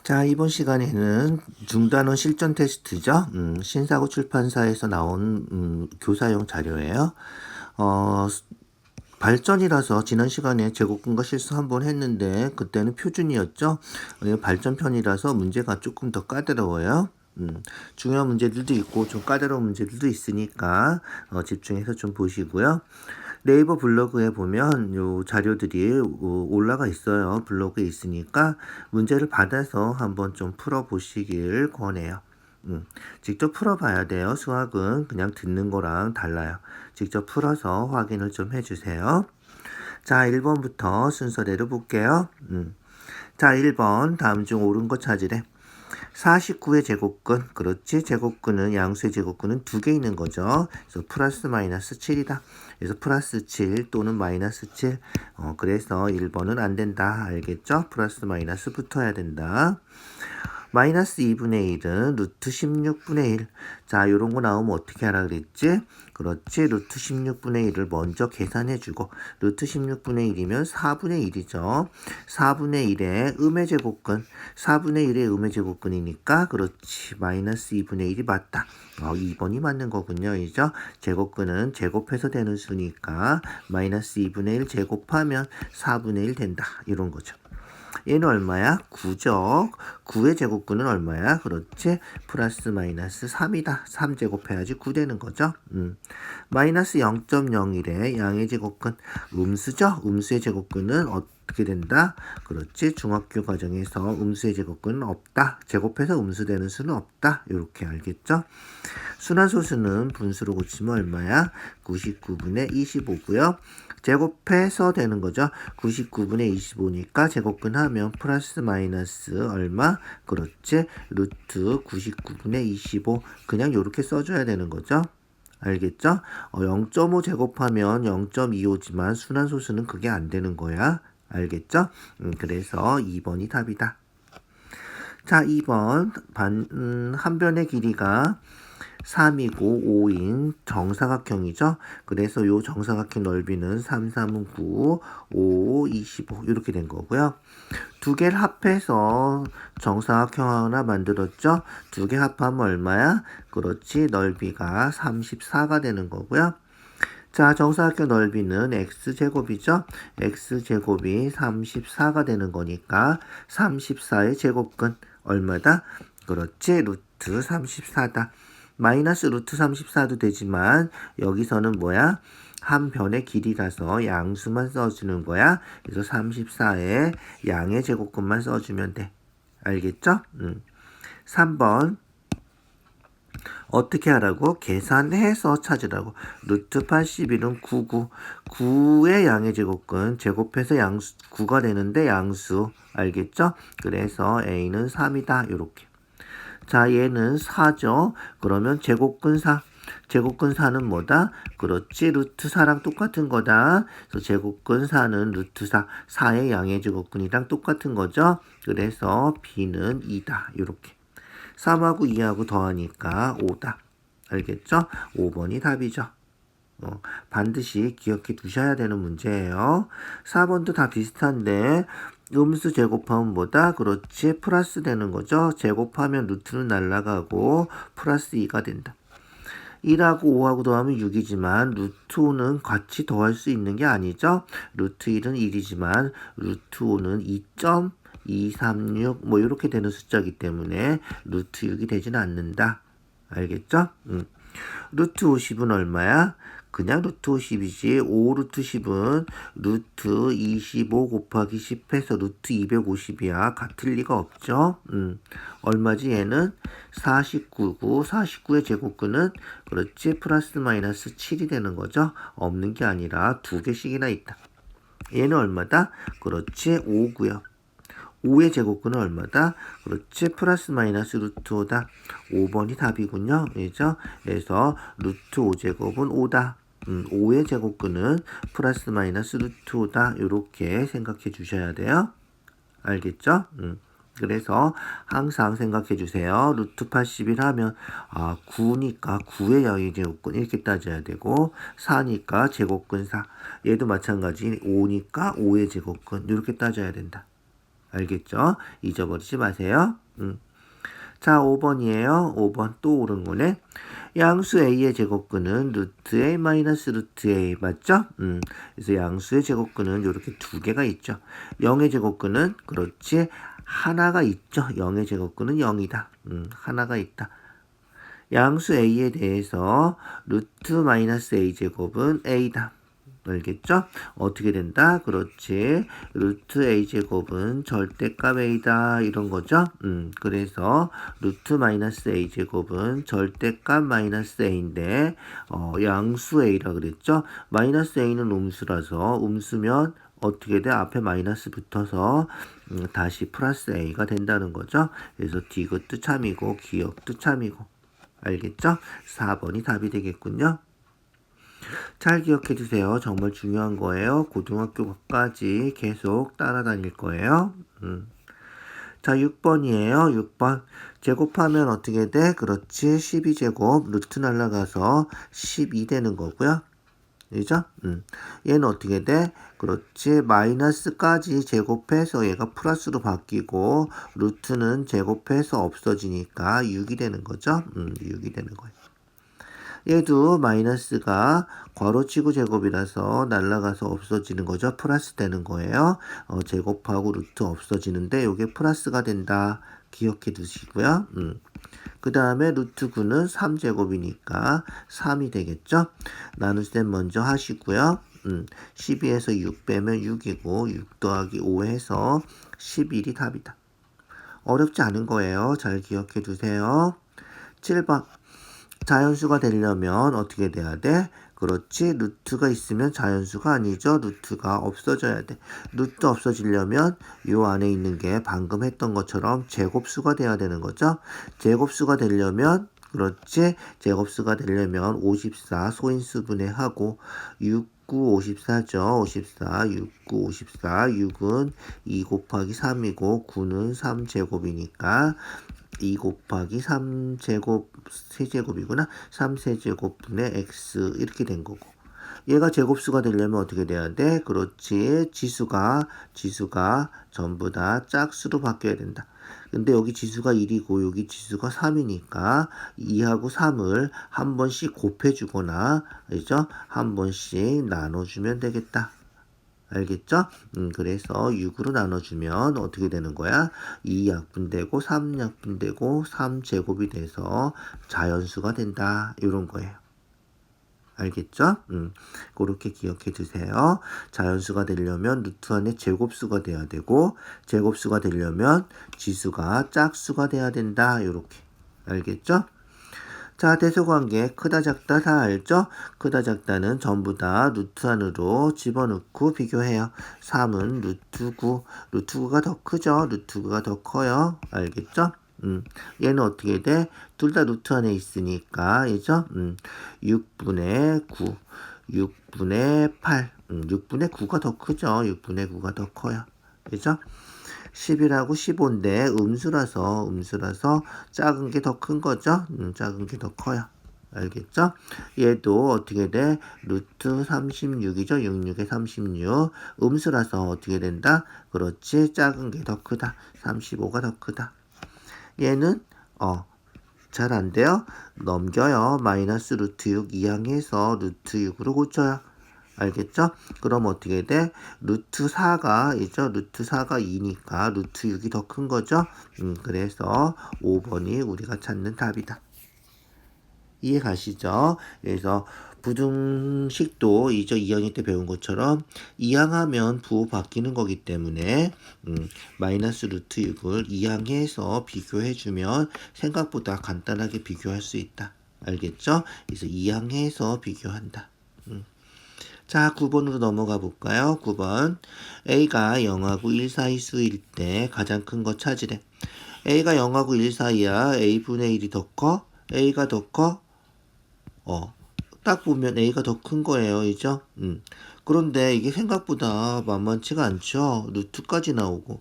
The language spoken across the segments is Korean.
자, 이번 시간에는 중단원 실전 테스트죠. 신사고 출판사에서 나온 교사용 자료예요. 발전이라서 지난 시간에 제곱근거 실수 한번 했는데 그때는 표준이었죠. 발전편이라서 문제가 조금 더 까다로워요. 중요한 문제들도 있고 좀 까다로운 문제들도 있으니까 집중해서 좀 보시고요. 네이버 블로그에 보면 요 자료들이 올라가 있어요. 블로그에 있으니까 문제를 받아서 한번 좀 풀어보시길 권해요. 직접 풀어봐야 돼요. 수학은 그냥 듣는 거랑 달라요. 직접 풀어서 확인을 좀 해주세요. 자, 1번부터 순서대로 볼게요. 자, 1번 다음 중 옳은 거 찾으래. 49의 제곱근, 그렇지? 제곱근은 양수의 제곱근은 두 개 있는 거죠. 그래서 플러스 마이너스 7이다. 그래서 플러스 7 또는 마이너스 7. 그래서 1번은 안 된다. 알겠죠? 플러스 마이너스 붙어야 된다. 마이너스 2분의 1은 루트 16분의 1. 자, 요런 거 나오면 어떻게 하라 그랬지? 그렇지. 루트 16분의 1을 먼저 계산해주고, 루트 16분의 1이면 4분의 1이죠. 4분의 1의 음의 제곱근, 4분의 1의 음의 제곱근이니까, 그렇지. 마이너스 2분의 1이 맞다. 2번이 맞는 거군요. 이죠? 제곱근은 제곱해서 되는 수니까, 마이너스 2분의 1 제곱하면 4분의 1 된다. 이런 거죠. 얘는 얼마야? 9죠. 9의 제곱근은 얼마야? 그렇지. 플러스 마이너스 3이다. 3 제곱해야지 9 되는 거죠. 마이너스 0.01의 양의 제곱근. 음수죠. 음수의 제곱근은 어떻게 된다? 그렇지. 중학교 과정에서 음수의 제곱근은 없다. 제곱해서 음수되는 수는 없다. 이렇게 알겠죠? 순환소수는 분수로 고치면 얼마야? 99분의 25고요. 제곱해서 되는 거죠. 99분의 25니까 제곱근 하면 플러스 마이너스 얼마? 그렇지. 루트 99분의 25. 그냥 이렇게 써줘야 되는 거죠. 알겠죠? 0.5 제곱하면 0.25지만 순환소수는 그게 안 되는 거야. 알겠죠? 그래서 2번이 답이다. 자, 2번 한 변의 길이가 3이고 5인 정사각형이죠. 그래서 요 정사각형 넓이는 3, 3은 9, 5, 25 이렇게 된 거고요. 두 개를 합해서 정사각형 하나 만들었죠. 두 개 합하면 얼마야? 그렇지. 넓이가 34가 되는 거고요. 자, 정사각형 넓이는 x제곱이죠. x제곱이 34가 되는 거니까 34의 제곱근 얼마다? 그렇지. 루트 34다. 마이너스 루트 34도 되지만 여기서는 뭐야? 한 변의 길이라서 양수만 써주는 거야. 그래서 34의 양의 제곱근만 써주면 돼. 알겠죠? 3번 어떻게 하라고? 계산해서 찾으라고. 루트 81은 99. 9의 양의 제곱근 제곱해서 양수 9가 되는데 양수. 알겠죠? 그래서 A는 3이다. 이렇게. 자, 얘는 4죠. 그러면 제곱근 4. 제곱근 4는 뭐다? 그렇지. 루트 4랑 똑같은 거다. 그래서 제곱근 4는 루트 4. 4의 양의 제곱근이랑 똑같은 거죠. 그래서 B는 2다. 이렇게. 3하고 2하고 더하니까 5다. 알겠죠? 5번이 답이죠. 반드시 기억해 두셔야 되는 문제예요. 4번도 다 비슷한데 음수 제곱하면 뭐다? 그렇지. 플러스 되는 거죠. 제곱하면 루트는 날라가고 플러스 2가 된다. 1하고 5하고 더하면 6이지만 루트 5는 같이 더할 수 있는 게 아니죠. 루트 1은 1이지만 루트 5는 2.236 뭐 이렇게 되는 숫자이기 때문에 루트 6이 되지는 않는다. 알겠죠? 루트 50은 얼마야? 그냥 루트 50이지. 5 루트 10은 루트 25 곱하기 10 해서 루트 250이야. 같을 리가 없죠. 얼마지 얘는? 49고 49의 제곱근은 그렇지. 플러스 마이너스 7이 되는 거죠. 없는 게 아니라 두 개씩이나 있다. 얘는 얼마다? 그렇지. 5고요. 5의 제곱근은 얼마다? 그렇지. 플러스 마이너스 루트 5다. 5번이 답이군요. 그죠? 그래서 루트 5제곱은 5다. 5의 제곱근은 플러스 마이너스 루트 5다. 이렇게 생각해 주셔야 돼요. 알겠죠? 그래서 항상 생각해 주세요. 루트 81 하면 9니까 9의 양의 제곱근 이렇게 따져야 되고 4니까 제곱근 4. 얘도 마찬가지 5니까 5의 제곱근 이렇게 따져야 된다. 알겠죠? 잊어버리지 마세요. 자, 5번이에요. 5번 또 옳은 거네. 양수 a의 제곱근은 루트 a 마이너스 루트 a 맞죠? 그래서 양수의 제곱근은 이렇게 두 개가 있죠. 0의 제곱근은 그렇지 하나가 있죠. 0의 제곱근은 0이다. 하나가 있다. 양수 a에 대해서 루트 마이너스 a 제곱은 a다. 알겠죠? 어떻게 된다? 그렇지. 루트 a 제곱은 절대값 a다. 이런 거죠. 그래서 루트 마이너스 a 제곱은 절대값 마이너스 a인데 양수 a라 그랬죠? 마이너스 a는 음수라서 음수면 어떻게 돼? 앞에 마이너스 붙어서 다시 플러스 a가 된다는 거죠. 그래서 디귿도 참이고 기역도 참이고. 알겠죠? 4번이 답이 되겠군요. 잘 기억해 주세요. 정말 중요한 거예요. 고등학교까지 계속 따라다닐 거예요. 자, 6번이에요. 6번. 제곱하면 어떻게 돼? 그렇지. 12제곱 루트 날라가서 12 되는 거고요. 그죠? 얘는 어떻게 돼? 그렇지. 마이너스까지 제곱해서 얘가 플러스로 바뀌고 루트는 제곱해서 없어지니까 6이 되는 거죠. 6이 되는 거예요. 얘도 마이너스가 괄호치고 제곱이라서 날라가서 없어지는 거죠. 플러스 되는 거예요. 제곱하고 루트 없어지는데 이게 플러스가 된다. 기억해 두시고요. 그 다음에 루트 9는 3제곱이니까 3이 되겠죠. 나눗셈 먼저 하시고요. 12에서 6 빼면 6이고 6 더하기 5 해서 11이 답이다. 어렵지 않은 거예요. 잘 기억해 두세요. 7번. 자연수가 되려면 어떻게 돼야 돼? 그렇지. 루트가 있으면 자연수가 아니죠. 루트가 없어져야 돼. 루트 없어지려면 요 안에 있는 게 방금 했던 것처럼 제곱수가 돼야 되는 거죠. 제곱수가 되려면 그렇지. 제곱수가 되려면 54 소인수분해하고 6, 9, 54죠. 54, 6, 9, 54. 6은 2 곱하기 3이고 9는 3제곱이니까 2 곱하기 3제곱 세제곱이구나. 3세제곱분의 x 이렇게 된 거고. 얘가 제곱수가 되려면 어떻게 돼야 돼? 그렇지. 지수가 전부 다 짝수로 바뀌어야 된다. 근데 여기 지수가 1이고 여기 지수가 3이니까 2하고 3을 한 번씩 곱해주거나 그죠? 한 번씩 나눠주면 되겠다. 알겠죠? 그래서 6으로 나눠주면 어떻게 되는 거야? 2약분되고 3약분되고 3제곱이 돼서 자연수가 된다. 이런 거예요. 알겠죠? 그렇게 기억해 두세요. 자연수가 되려면 루트 안에 제곱수가 돼야 되고 제곱수가 되려면 지수가 짝수가 돼야 된다. 이렇게. 알겠죠? 자, 대소관계 크다 작다 다 알죠? 크다 작다는 전부 다 루트 안으로 집어넣고 비교해요. 3은 루트 9. 루트 9가 더 크죠? 루트 9가 더 커요. 알겠죠? 얘는 어떻게 돼? 둘 다 루트 안에 있으니까, 그죠? 6분의 9. 6분의 8. 6분의 9가 더 크죠? 6분의 9가 더 커요. 그죠? 10이라고 15인데 음수라서 작은 게 더 큰 거죠. 작은 게 더 커요. 알겠죠? 얘도 어떻게 돼? 루트 36이죠. 66에 36. 음수라서 어떻게 된다? 그렇지. 작은 게 더 크다. 35가 더 크다. 얘는 잘 안 돼요. 넘겨요. 마이너스 루트 6 이항해서 루트 6으로 고쳐요. 알겠죠? 그럼 어떻게 돼? 루트 4가 있죠? 루트 4가 2니까 루트 6이 더 큰 거죠? 그래서 5번이 우리가 찾는 답이다. 이해 가시죠? 그래서 부등식도 2학년 때 배운 것처럼 이항하면 부호 바뀌는 거기 때문에 마이너스 루트 6을 이항해서 비교해주면 생각보다 간단하게 비교할 수 있다. 알겠죠? 그래서 이항해서 비교한다. 자, 9번으로 넘어가 볼까요? 9번. A가 0하고 1 사이 수일 때 가장 큰 거 찾으래. A가 0하고 1 사이야. A분의 1이 더 커? A가 더 커? 딱 보면 A가 더 큰 거예요. 그죠? 그런데 이게 생각보다 만만치가 않죠? 루트까지 나오고.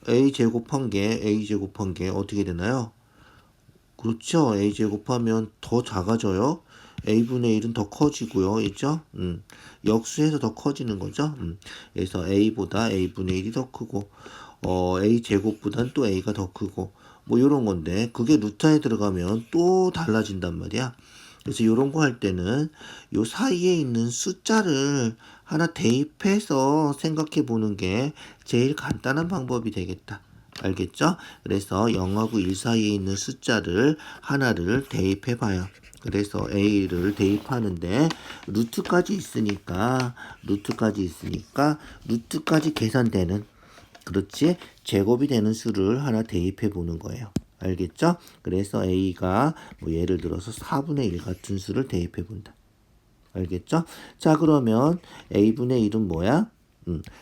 A 제곱한 게 어떻게 되나요? 그렇죠. A 제곱하면 더 작아져요. a분의 1은 더 커지고요. 있죠? 역수해서 더 커지는 거죠. 그래서 a보다 a분의 1이 더 크고 a 제곱보단 또 a가 더 크고 뭐 요런 건데 그게 루트 안에 들어가면 또 달라진단 말이야. 그래서 요런 거 할 때는 요 사이에 있는 숫자를 하나 대입해서 생각해 보는 게 제일 간단한 방법이 되겠다. 알겠죠? 그래서 0하고 1 사이에 있는 숫자를 하나를 대입해 봐요. 그래서 a를 대입하는데 루트까지 계산되는, 그렇지? 제곱이 되는 수를 하나 대입해 보는 거예요. 알겠죠? 그래서 a가 뭐 예를 들어서 4분의 1 같은 수를 대입해 본다. 알겠죠? 자, 그러면 a분의 1은 뭐야?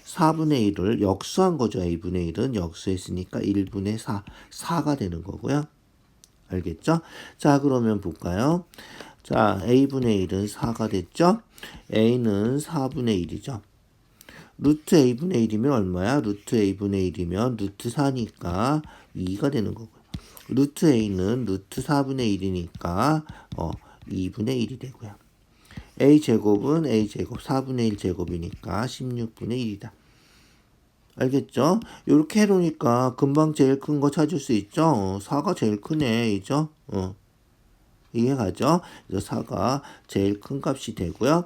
4분의 1을 역수한 거죠. a분의 1은 역수했으니까 1분의 4가 되는 거고요. 알겠죠? 자, 그러면 볼까요? 자, a분의 1은 4가 됐죠? a는 4분의 1이죠. 루트 a분의 1이면 얼마야? 루트 a분의 1이면 루트 4니까 2가 되는 거고요. 루트 a는 루트 4분의 1이니까 2분의 1이 되고요. a 제곱은 a 제곱 4분의 1 제곱이니까 16분의 1이다. 알겠죠? 이렇게 해놓으니까 금방 제일 큰 거 찾을 수 있죠? 4가 제일 크네, 이죠? 이해가죠? 그래서 4가 제일 큰 값이 되고요.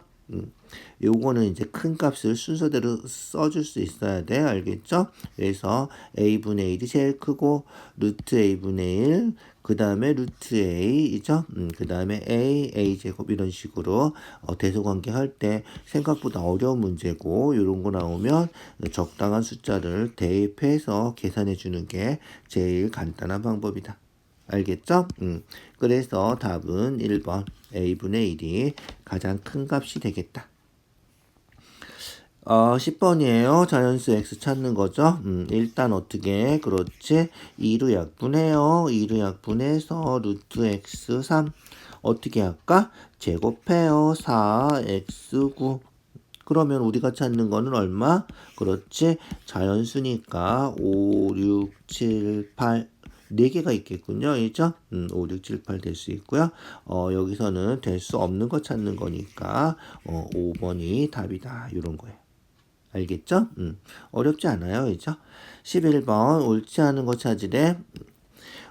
요거는 이제 큰 값을 순서대로 써줄 수 있어야 돼. 알겠죠? 그래서 a분의 1이 제일 크고 루트 a분의 1, 그 다음에 루트 a이죠? 그 다음에 a 제곱 이런 식으로 대소관계 할 때 생각보다 어려운 문제고 요런 거 나오면 적당한 숫자를 대입해서 계산해 주는 게 제일 간단한 방법이다. 알겠죠? 그래서 답은 1번 a분의 1이 가장 큰 값이 되겠다. 10번이에요. 자연수 x 찾는 거죠. 일단 어떻게, 그렇지? 2로 약분해요. 2로 약분해서 루트 x 3 어떻게 할까? 제곱해요. 4x9 그러면 우리가 찾는 거는 얼마? 그렇지? 자연수니까 5, 6, 7, 8 4개가 있겠군요. 이죠? 5, 6, 7, 8 될 수 있고요. 여기서는 될 수 없는 거 찾는 거니까 5번이 답이다. 이런 거예요. 알겠죠? 어렵지 않아요. 이죠? 11번 옳지 않은 거 찾으래.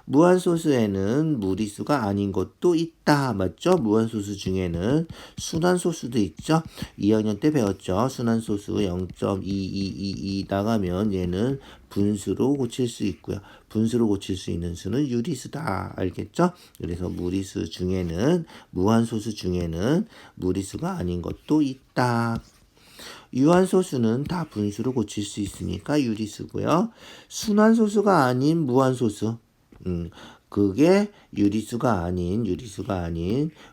무한소수에는 무리수가 아닌 것도 있다. 맞죠? 무한소수 중에는 순환소수도 있죠. 2학년 때 배웠죠. 순환소수 0.2222 나가면 얘는 분수로 고칠 수 있고요. 분수로 고칠 수 있는 수는 유리수다. 알겠죠? 그래서 무한소수 중에는 무리수가 아닌 것도 있다. 유한소수는 다 분수로 고칠 수 있으니까 유리수고요. 순환소수가 아닌 무한소수. 그게 유리수가 아닌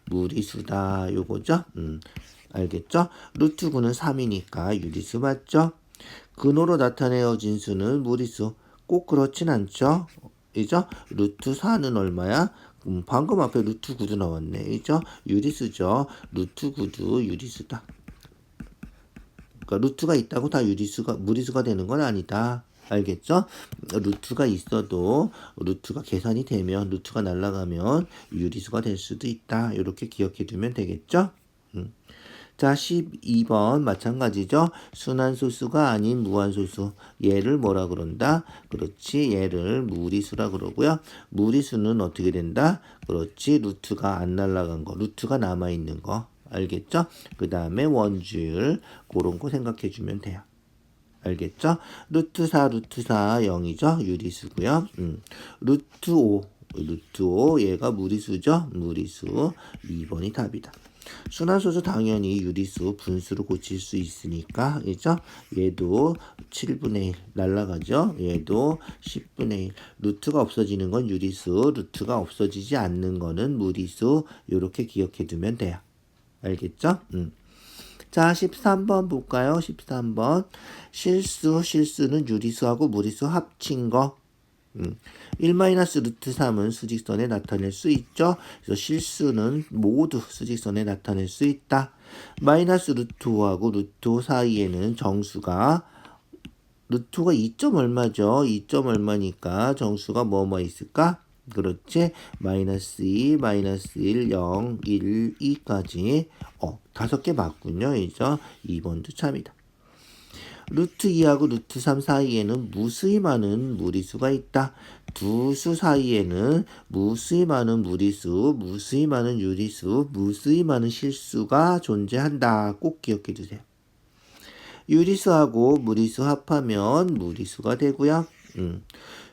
무리수다. 요거죠. 알겠죠? 루트 9는 3이니까 유리수 맞죠? 근호로 나타내어진 수는 무리수. 꼭 그렇진 않죠? 이죠? 루트 4는 얼마야? 방금 앞에 루트 9도 나왔네. 이죠? 유리수죠. 루트 9도 유리수다. 그러니까 루트가 있다고 다 무리수가 되는 건 아니다. 알겠죠? 루트가 있어도 루트가 계산이 되면 루트가 날아가면 유리수가 될 수도 있다. 이렇게 기억해 두면 되겠죠? 자, 12번 마찬가지죠. 순환소수가 아닌 무한소수. 얘를 뭐라 그런다? 그렇지. 얘를 무리수라 그러고요. 무리수는 어떻게 된다? 그렇지. 루트가 안 날아간 거. 루트가 남아있는 거. 알겠죠? 그 다음에 원주율. 그런 거 생각해 주면 돼요. 알겠죠? 루트 4 0이죠? 유리수고요. 루트 5 얘가 무리수죠? 무리수 2번이 답이다. 순환소수 당연히 유리수 분수로 고칠 수 있으니까, 그죠? 얘도 7분의 1 날라가죠? 얘도 10분의 1. 루트가 없어지는 건 유리수, 루트가 없어지지 않는 거는 무리수. 요렇게 기억해 두면 돼요. 알겠죠? 자, 13번 볼까요? 13번. 실수는 유리수하고 무리수 합친 거. 1-루트 3은 수직선에 나타낼 수 있죠. 그래서 실수는 모두 수직선에 나타낼 수 있다. 마이너스 루트 5하고 루트 5 사이에는 정수가 루트가 2점 얼마죠? 2점 얼마니까 정수가 뭐뭐 있을까? 그렇지? 마이너스 2, 마이너스 1, 0, 1, 2까지 5개 맞군요. 이죠? 2번도 참이다. 루트 2하고 루트 3 사이에는 무수히 많은 무리수가 있다. 두 수 사이에는 무수히 많은 무리수, 무수히 많은 유리수, 무수히 많은 실수가 존재한다. 꼭 기억해 두세요. 유리수하고 무리수 합하면 무리수가 되고요.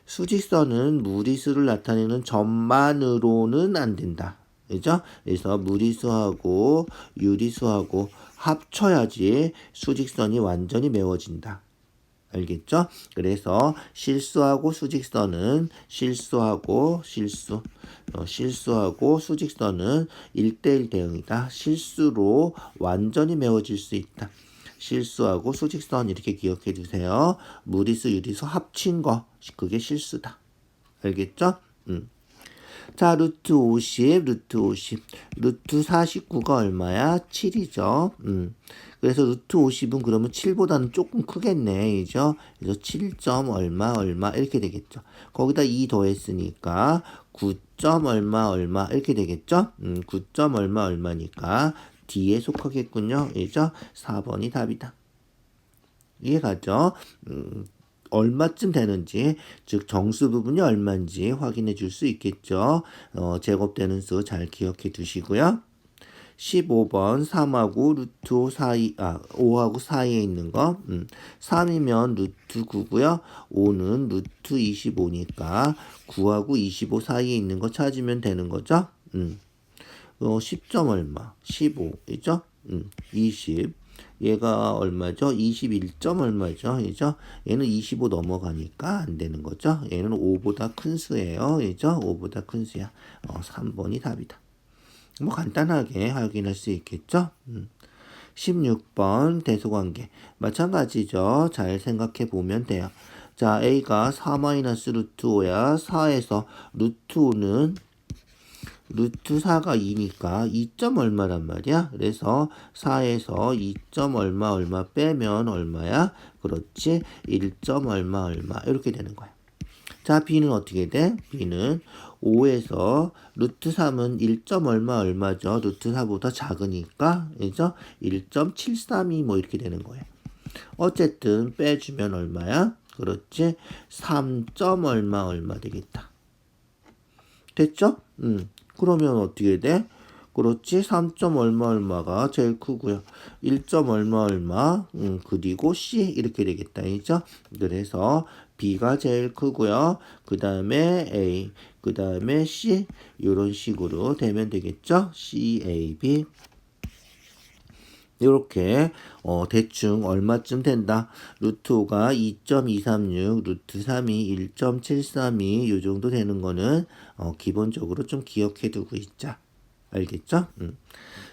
수직선은 무리수를 나타내는 점만으로는 안 된다. 그죠? 그래서 무리수하고 유리수하고 합쳐야지 수직선이 완전히 메워진다. 알겠죠? 그래서 실수하고 수직선은 실수하고 수직선은 1대1 대응이다. 실수로 완전히 메워질 수 있다. 실수하고 수직선 이렇게 기억해 주세요. 무리수, 유리수 합친 거 그게 실수다. 알겠죠? 자, 루트 50, 루트 49가 얼마야? 7이죠. 그래서 루트 50은 그러면 7보다는 조금 크겠네. 이죠? 그래서 7점 얼마 이렇게 되겠죠. 거기다 2 더했으니까 9점 얼마 이렇게 되겠죠? 9점 얼마니까 D에 속하겠군요. 이죠? 4번이 답이다. 이해가죠? 얼마쯤 되는지, 즉 정수 부분이 얼마인지 확인해 줄 수 있겠죠. 제곱되는 수 잘 기억해 두시고요. 15번 3하고 루트 5 사이, 5하고 사이에 있는 거. 3이면 루트 9고요. 5는 루트 25니까 9하고 25 사이에 있는 거 찾으면 되는 거죠. 10점 얼마? 15이죠? 20. 얘가 얼마죠? 21점 얼마죠? 이죠? 얘는 25 넘어가니까 안 되는 거죠? 얘는 5보다 큰 수예요. 이죠? 5보다 큰 수야. 3번이 답이다. 뭐 간단하게 확인할 수 있겠죠? 16번 대소관계. 마찬가지죠. 잘 생각해 보면 돼요. 자, A가 4-루트 5야. 4에서 루트 5는 루트 4가 2니까 2점 얼마란 말이야. 그래서 4에서 2점 얼마 빼면 얼마야? 그렇지. 1점 얼마 이렇게 되는 거야. 자, B는 어떻게 돼? B는 5에서 루트 3은 1점 얼마죠? 루트 4보다 작으니까, 그죠? 1.732 뭐 이렇게 되는 거예요. 어쨌든 빼주면 얼마야? 그렇지. 3점 얼마 되겠다. 됐죠? 그러면 어떻게 돼? 그렇지. 3점 얼마가 제일 크고요. 1점 얼마, 그리고 C 이렇게 되겠다. 이죠? 그래서 B가 제일 크고요. 그 다음에 A, 그 다음에 C 이런 식으로 되면 되겠죠? C, A, B 이렇게 대충 얼마쯤 된다. 루트 5가 2.236, 루트 3이 1.732 요 정도 되는 거는 기본적으로 좀 기억해 두고 있자. 알겠죠?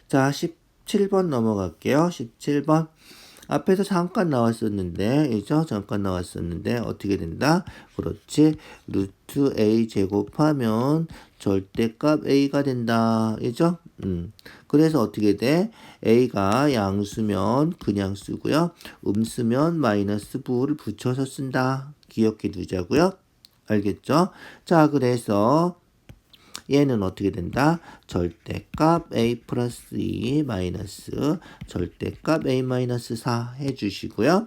자, 17번 넘어갈게요. 17번. 앞에서 잠깐 나왔었는데, 이죠? 잠깐 나왔었는데, 어떻게 된다? 그렇지. 루트 A 제곱하면 절대값 A가 된다. 이죠? 그래서 어떻게 돼? A가 양수면 그냥 쓰고요. 음수면 마이너스 부호를 붙여서 쓴다. 기억해 두자고요. 알겠죠? 자, 그래서 얘는 어떻게 된다? 절대값 A 플러스 2 마이너스 절대값 A 마이너스 4 해주시고요.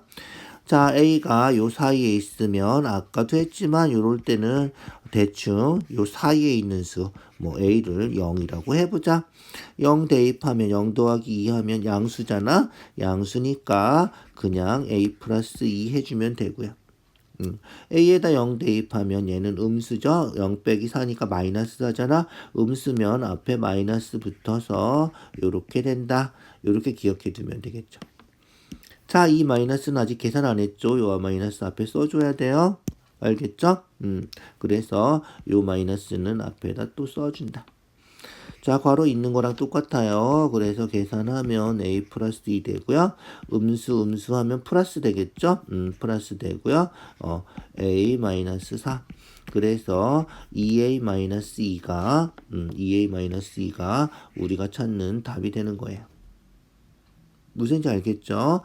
자, A가 요 사이에 있으면 아까도 했지만 요럴 때는 대충 요 사이에 있는 수, 뭐 A를 0이라고 해보자. 0 대입하면 0 더하기 2 하면 양수잖아. 양수니까 그냥 A 플러스 2 해주면 되고요. A에다 0 대입하면 얘는 음수죠. 0 빼기 4니까 마이너스 4잖아. 음수면 앞에 마이너스 붙어서 요렇게 된다. 요렇게 기억해 두면 되겠죠. 자, 이 마이너스는 아직 계산 안 했죠. 요 마이너스 앞에 써줘야 돼요. 알겠죠? 그래서 요 마이너스는 앞에다 또 써준다. 자, 괄호 있는 거랑 똑같아요. 그래서 계산하면 A 플러스 2 되고요. 음수 하면 플러스 되겠죠? 플러스 되고요. A 마이너스 4. 그래서 2A 마이너스 2가 우리가 찾는 답이 되는 거예요. 무슨 지 알겠죠?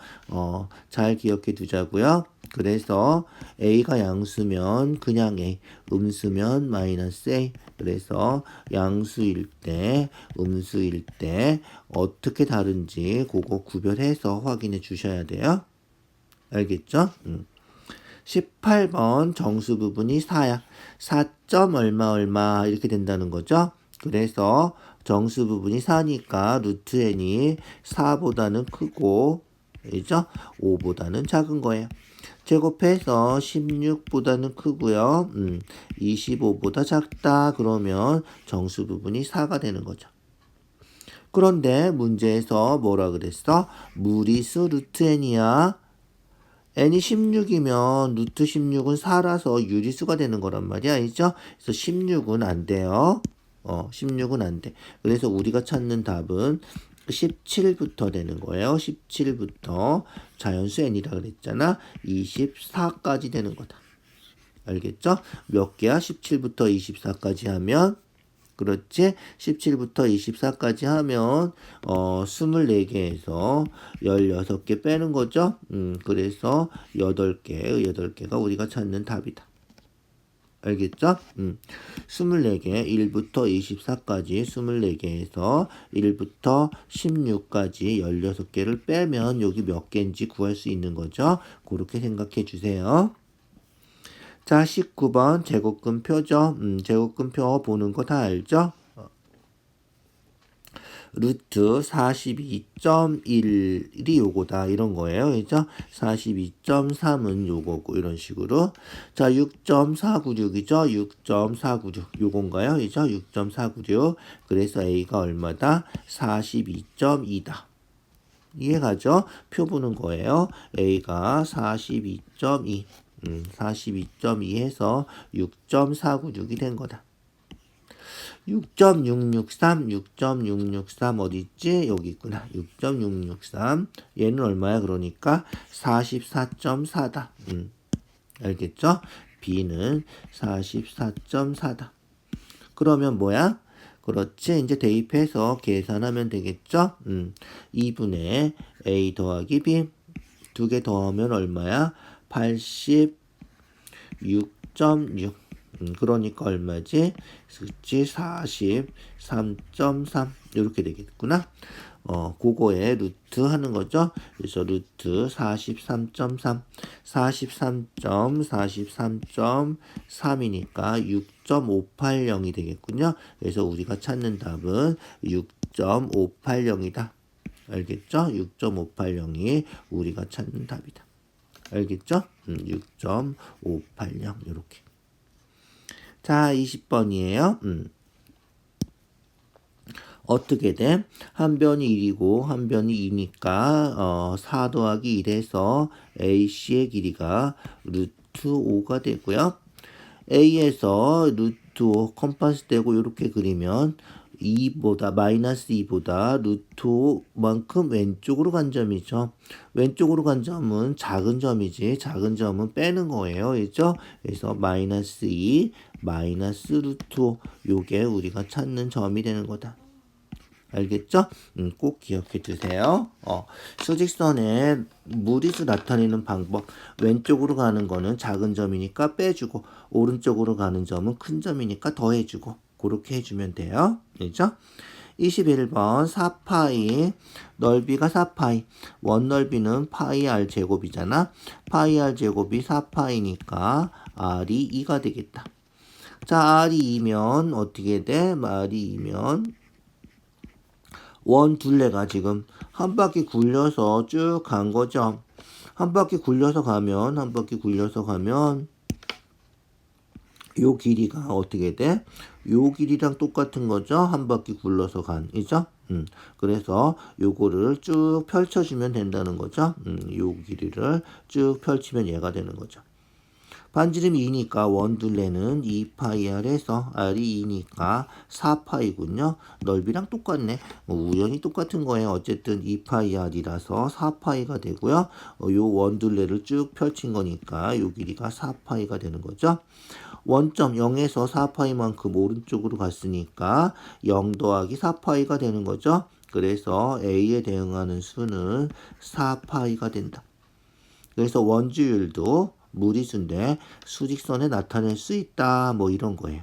잘 기억해 두자고요. 그래서 A가 양수면 그냥 A, 음수면 마이너스 A. 그래서 양수일 때, 음수일 때 어떻게 다른지 그거 구별해서 확인해 주셔야 돼요. 알겠죠? 18번 정수 부분이 4야. 4점 얼마 얼마 이렇게 된다는 거죠. 그래서 정수 부분이 4니까 루트 n이 4보다는 크고 그죠? 5보다는 작은 거예요. 제곱해서 16보다는 크고요. 25보다 작다 그러면 정수 부분이 4가 되는 거죠. 그런데 문제에서 뭐라 그랬어? 무리수 루트 n이야. n이 16이면 루트 16은 4라서 유리수가 되는 거란 말이야. 알죠? 그래서 16은 안 돼요. 16은 안 돼. 그래서 우리가 찾는 답은 17부터 되는 거예요. 17부터 자연수 n이라 그랬잖아. 24까지 되는 거다. 알겠죠? 몇 개야? 17부터 24까지 하면 그렇지? 17부터 24까지 하면 24개에서 16개 빼는 거죠. 그래서 8개가 우리가 찾는 답이다. 알겠죠? 24개, 1부터 24까지 24개에서 1부터 16까지 16개를 빼면 여기 몇 개인지 구할 수 있는 거죠. 그렇게 생각해 주세요. 자, 19번 제곱근표죠. 제곱근표 보는 거 다 알죠? 루트 42.1이 요거다 이런 거예요. 그죠? 42.3은 요거고 이런 식으로. 자, 6.496이죠? 6.496 요건가요? 그죠? 6.496. 그래서 A가 얼마다? 42.2다. 이해가죠? 표 보는 거예요. A가 42.2. 42.2 해서 6.496이 된 거다. 6.663 어디 있지? 여기 있구나. 6.663 얘는 얼마야? 그러니까 44.4다. 알겠죠? B는 44.4다. 그러면 뭐야? 그렇지. 이제 대입해서 계산하면 되겠죠? 2분의 A 더하기 B 두 개 더하면 얼마야? 86.6 그러니까 얼마지? 그치 43.3 이렇게 되겠구나. 그거에 루트 하는 거죠. 그래서 루트 43.3 43.3이니까 6.580이 되겠군요. 그래서 우리가 찾는 답은 6.580이다. 알겠죠? 6.580이 우리가 찾는 답이다. 알겠죠? 6.580 이렇게. 자, 20번이에요. 어떻게 돼? 한 변이 1이고 한 변이 2니까 4 더하기 1에서 AC의 길이가 루트 5가 되고요. A에서 루트 5 컴파스 대고 이렇게 그리면 2보다 마이너스 2보다 루트 5만큼 왼쪽으로 간 점이죠. 왼쪽으로 간 점은 작은 점이지. 작은 점은 빼는 거예요. 그렇죠? 그래서 마이너스 2 마이너스 루트 5 요게 우리가 찾는 점이 되는 거다. 알겠죠? 꼭 기억해 두세요. 수직선에 무리수 나타내는 방법. 왼쪽으로 가는 거는 작은 점이니까 빼주고 오른쪽으로 가는 점은 큰 점이니까 더해주고 그렇게 해주면 돼요. 그죠? 21번 4파이 넓이가 4파이 원 넓이는 파이 r 제곱이잖아. 파이 r 제곱이 4파이니까 r이 2가 되겠다. 자, r이 2면 어떻게 돼? r이 2면 원 둘레가 지금 한 바퀴 굴려서 쭉 간 거죠. 한 바퀴 굴려서 가면 요 길이가 어떻게 돼? 요 길이랑 똑같은 거죠. 한 바퀴 굴러서 간, 이죠? 그래서 요거를 쭉 펼쳐주면 된다는 거죠. 요 길이를 쭉 펼치면 얘가 되는 거죠. 반지름이 2니까 원둘레는 2파이r에서 r이 2니까 4파이군요. 넓이랑 똑같네. 우연히 똑같은 거예요. 어쨌든 2파이r이라서 4파이가 되고요. 요 원둘레를 쭉 펼친 거니까 요 길이가 4파이가 되는 거죠. 원점 0에서 4파이만큼 오른쪽으로 갔으니까 0 더하기 4파이가 되는 거죠. 그래서 a에 대응하는 수는 4파이가 된다. 그래서 원주율도 무리수인데 수직선에 나타낼 수 있다. 뭐 이런 거예요.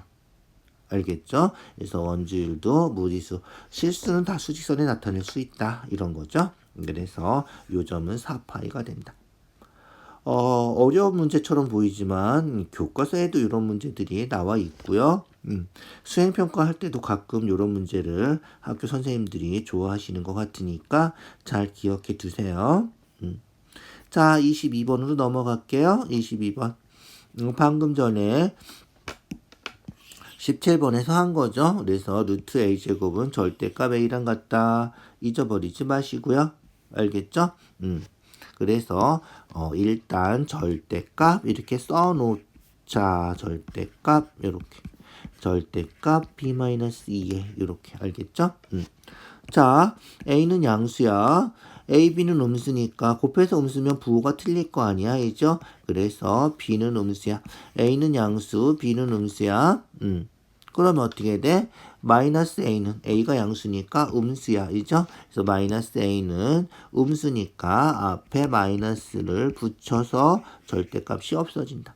알겠죠? 그래서 원주율도 무리수, 실수는 다 수직선에 나타낼 수 있다. 이런 거죠. 그래서 요점은 4파이가 된다. 어려운 문제처럼 보이지만 교과서에도 이런 문제들이 나와 있고요. 수행평가 할 때도 가끔 이런 문제를 학교 선생님들이 좋아하시는 것 같으니까 잘 기억해 두세요. 자, 22번으로 넘어갈게요. 22번. 방금 전에 17번에서 한 거죠. 그래서 루트 a제곱은 절대값 a랑 같다. 잊어버리지 마시고요. 알겠죠? 그래서 일단 절대값 이렇게 써놓자. 절대값 이렇게. 절대값 b-2에 이렇게. 알겠죠? 자, a는 양수야. a, b는 음수니까 곱해서 음수면 부호가 틀릴 거 아니야. 이죠? 그래서 b는 음수야. a는 양수, b는 음수야. 그러면 어떻게 돼? 마이너스 a는 a가 양수니까 음수야. 이죠? 그래서 마이너스 a는 음수니까 앞에 마이너스를 붙여서 절대값이 없어진다.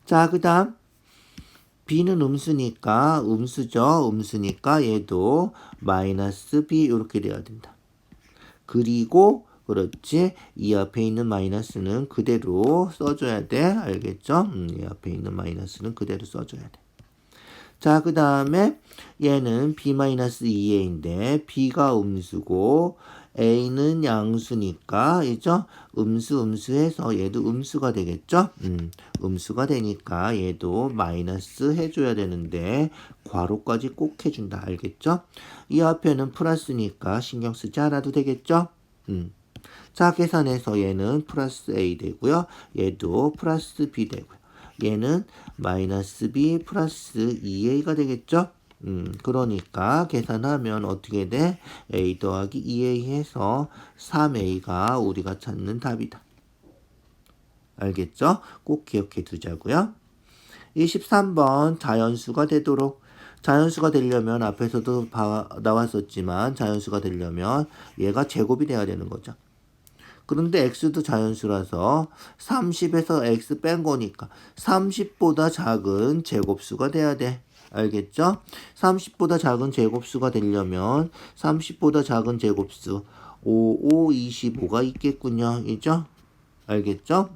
자, 그 다음 b는 음수니까 음수죠. 음수니까 얘도 마이너스 b 이렇게 돼야 된다. 그리고 그렇지. 이 앞에 있는 마이너스는 그대로 써줘야 돼. 알겠죠? 이 앞에 있는 마이너스는 그대로 써줘야 돼. 자, 그 다음에 얘는 b-2a인데 b가 음수고 a는 양수니까 이죠? 음수해서 얘도 음수가 되겠죠? 음수가 되니까 얘도 마이너스 해줘야 되는데 괄호까지 꼭 해준다. 알겠죠? 이 앞에는 플러스니까 신경 쓰지 않아도 되겠죠? 자, 계산해서 얘는 플러스 a 되고요. 얘도 플러스 b 되고요. 얘는 마이너스 b 플러스 2a가 되겠죠? 그러니까 계산하면 어떻게 돼? a 더하기 2a 해서 3a가 우리가 찾는 답이다. 알겠죠? 꼭 기억해 두자고요. 23번 자연수가 되도록. 자연수가 되려면 앞에서도 나왔었지만 자연수가 되려면 얘가 제곱이 돼야 되는 거죠. 그런데 x도 자연수라서 30에서 x 뺀 거니까 30보다 작은 제곱수가 돼야 돼. 알겠죠? 30보다 작은 제곱수가 되려면 30보다 작은 제곱수 5, 25가 있겠군요. 이죠? 알겠죠?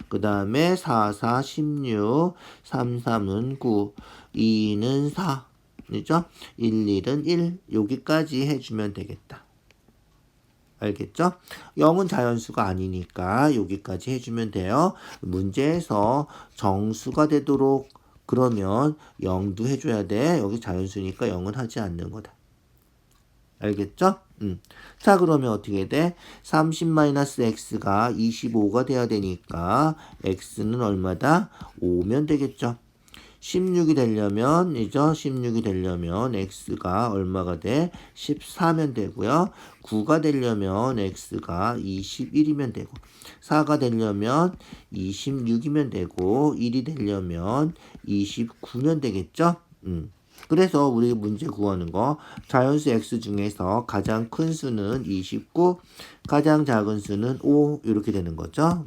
그 다음에 4, 4, 16, 3, 3은 9, 2는 4, 그죠? 1, 1은 1, 여기까지 해주면 되겠다. 알겠죠? 0은 자연수가 아니니까 여기까지 해주면 돼요. 문제에서 정수가 되도록 그러면 0도 해줘야 돼. 여기 자연수니까 0은 하지 않는 거다. 알겠죠? 자, 그러면 어떻게 돼? 30-x가 25가 돼야 되니까 x는 얼마다? 5면 되겠죠? 16이 되려면, 이죠? 16이 되려면 x가 얼마가 돼? 14면 되고요. 9가 되려면 x가 21이면 되고, 4가 되려면 26이면 되고, 1이 되려면 29면 되겠죠? 그래서 우리 문제 구하는 거 자연수 x 중에서 가장 큰 수는 29, 가장 작은 수는 5 이렇게 되는 거죠.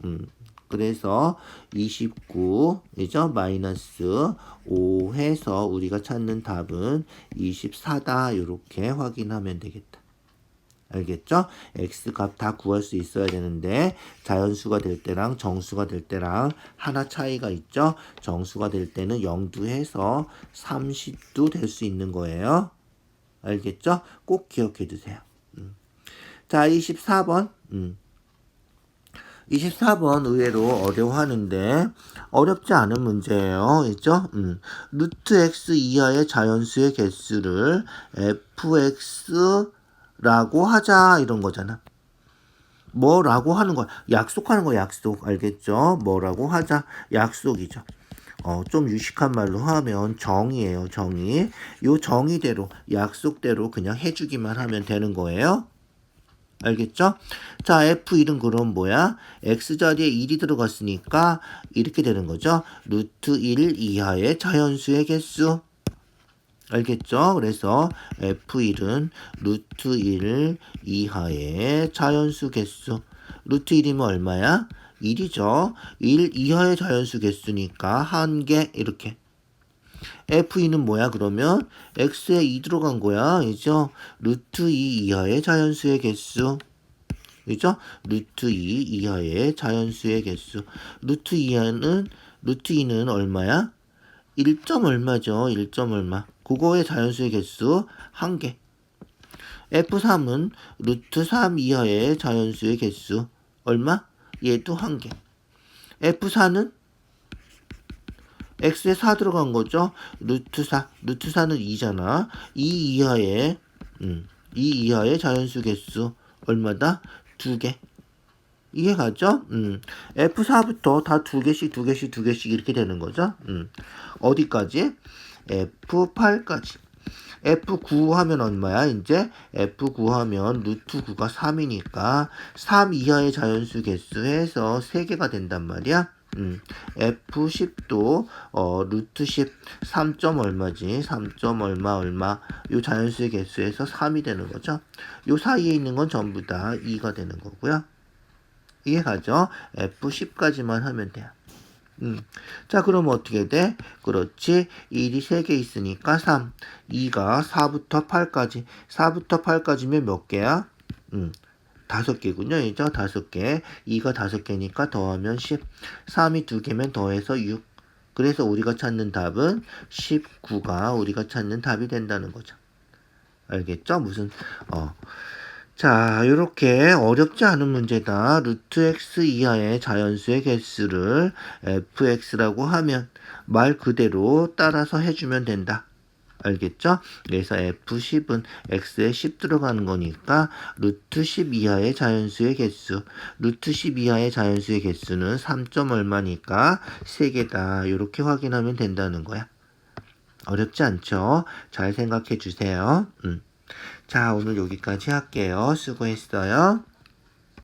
그래서 29이죠. 마이너스 5 해서 우리가 찾는 답은 24다. 이렇게 확인하면 되겠다. 알겠죠? x 값 다 구할 수 있어야 되는데 자연수가 될 때랑 정수가 될 때랑 하나 차이가 있죠? 정수가 될 때는 0도 해서 30도 될 수 있는 거예요. 알겠죠? 꼭 기억해 두세요. 자, 24번. 24번 의외로 어려워하는데 어렵지 않은 문제예요. 있죠? 루트 x 이하의 자연수의 개수를 fx라고 하자 이런 거잖아. 뭐라고 하는 거야? 약속하는 거야. 약속. 알겠죠? 뭐라고 하자. 약속이죠. 좀 유식한 말로 하면 정의예요. 정의. 요 정의대로 약속대로 그냥 해주기만 하면 되는 거예요. 알겠죠? 자, F1은 그럼 뭐야? X자리에 1이 들어갔으니까 이렇게 되는 거죠. 루트 1 이하의 자연수의 개수. 알겠죠? 그래서 F1은 루트 1 이하의 자연수 개수. 루트 1이면 얼마야? 1이죠. 1 이하의 자연수 개수니까 1개 이렇게. F2는 뭐야 그러면? X에 2 들어간 거야. 그죠? 루트 2 이하의 자연수의 개수. 그죠? 루트 2 이하의 자연수의 개수. 루트 2는 얼마야? 1점 얼마죠? 1점 얼마. 그거의 자연수의 개수 1개. F3은 루트 3 이하의 자연수의 개수 얼마? 얘도 1개. F4는 x에 4 들어간 거죠. 루트 4. 루트 4는 2잖아. 2 이하의 자연수 개수 얼마다? 2개. 이해가죠? F4부터 다 2개씩 이렇게 되는 거죠. 어디까지? F8까지. F9 하면 얼마야? 이제 F9 하면 루트 9가 3이니까 3 이하의 자연수 개수 해서 3개가 된단 말이야. F10도 루트 10 3점 얼마지? 3점 얼마 요 자연수의 개수에서 3이 되는 거죠. 요 사이에 있는 건 전부 다 2가 되는 거고요. 이해가죠? F10까지만 하면 돼요. 자, 그럼 어떻게 돼? 그렇지. 1이 3개 있으니까 3. 2가 4부터 8까지. 4부터 8까지면 몇 개야? 5개군요. 이죠? 5개. 2가 5개니까 더하면 10. 3이 2개면 더해서 6. 그래서 우리가 찾는 답은 19가 우리가 찾는 답이 된다는 거죠. 알겠죠? 자, 이렇게 어렵지 않은 문제다. 루트 x 이하의 자연수의 개수를 fx라고 하면 말 그대로 따라서 해주면 된다. 알겠죠? 그래서 F10은 x에 10 들어가는 거니까 루트 10 이하의 자연수의 개수. 루트 10 이하의 자연수의 개수는 3점 얼마니까 3개다. 이렇게 확인하면 된다는 거야. 어렵지 않죠? 잘 생각해 주세요. 자, 오늘 여기까지 할게요. 수고했어요.